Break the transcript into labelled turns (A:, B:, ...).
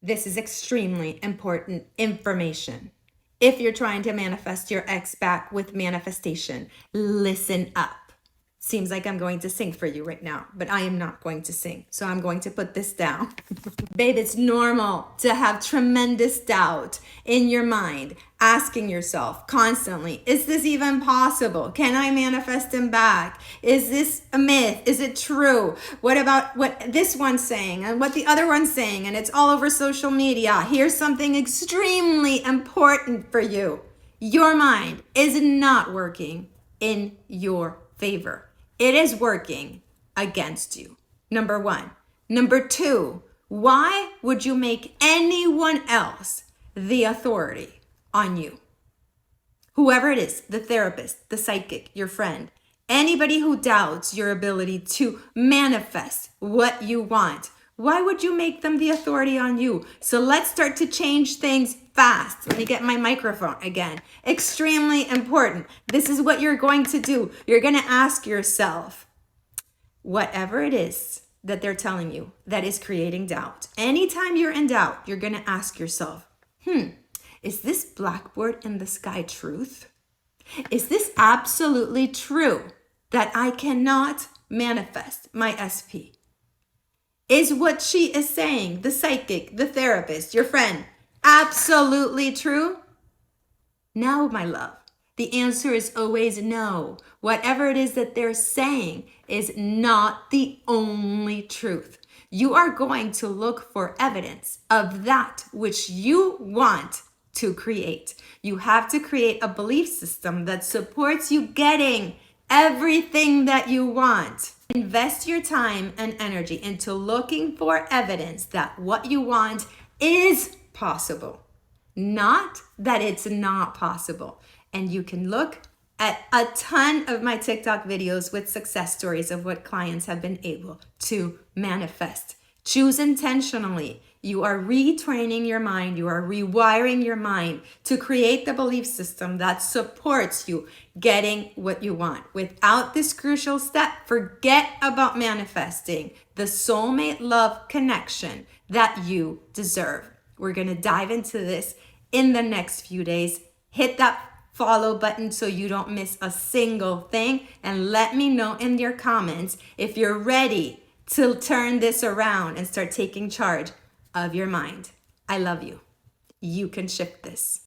A: This is extremely important information. If you're trying to manifest your ex back with manifestation, listen up. Seems like I'm going to sing for you right now, but I am not going to sing. So I'm going to put this down. Babe, it's normal to have tremendous doubt in your mind, asking yourself constantly, is this even possible? Can I manifest him back? Is this a myth? Is it true? What about what this one's saying and what the other one's saying? And it's all over social media. Here's something extremely important for you. Your mind is not working in your favor. It is working against you. Number one. Number two, why would you make anyone else the authority on you? Whoever it is, the therapist, the psychic, your friend, anybody who doubts your ability to manifest what you want, why would you make them the authority on you? So let's start to change things fast. Let me get my microphone again. Extremely important. This is what you're going to do. You're going to ask yourself, whatever it is that they're telling you that is creating doubt. Anytime you're in doubt, you're going to ask yourself, is this blackboard in the sky truth? Is this absolutely true that I cannot manifest my SP? Is what she is saying, the psychic, the therapist, your friend, absolutely true? No, my love. The answer is always no. Whatever it is that they're saying is not the only truth. You are going to look for evidence of that which you want to create. You have to create a belief system that supports you getting everything that you want. Invest your time and energy into looking for evidence that what you want is possible, not that it's not possible. And you can look at a ton of my TikTok videos with success stories of what clients have been able to manifest. Choose intentionally. You are retraining your mind. You are rewiring your mind to create the belief system that supports you getting what you want. Without this crucial step, forget about manifesting the soulmate love connection that you deserve. We're going to dive into this in the next few days. Hit that follow button so you don't miss a single thing. And let me know in your comments if you're ready to turn this around and start taking charge of your mind. I love you. You can shift this.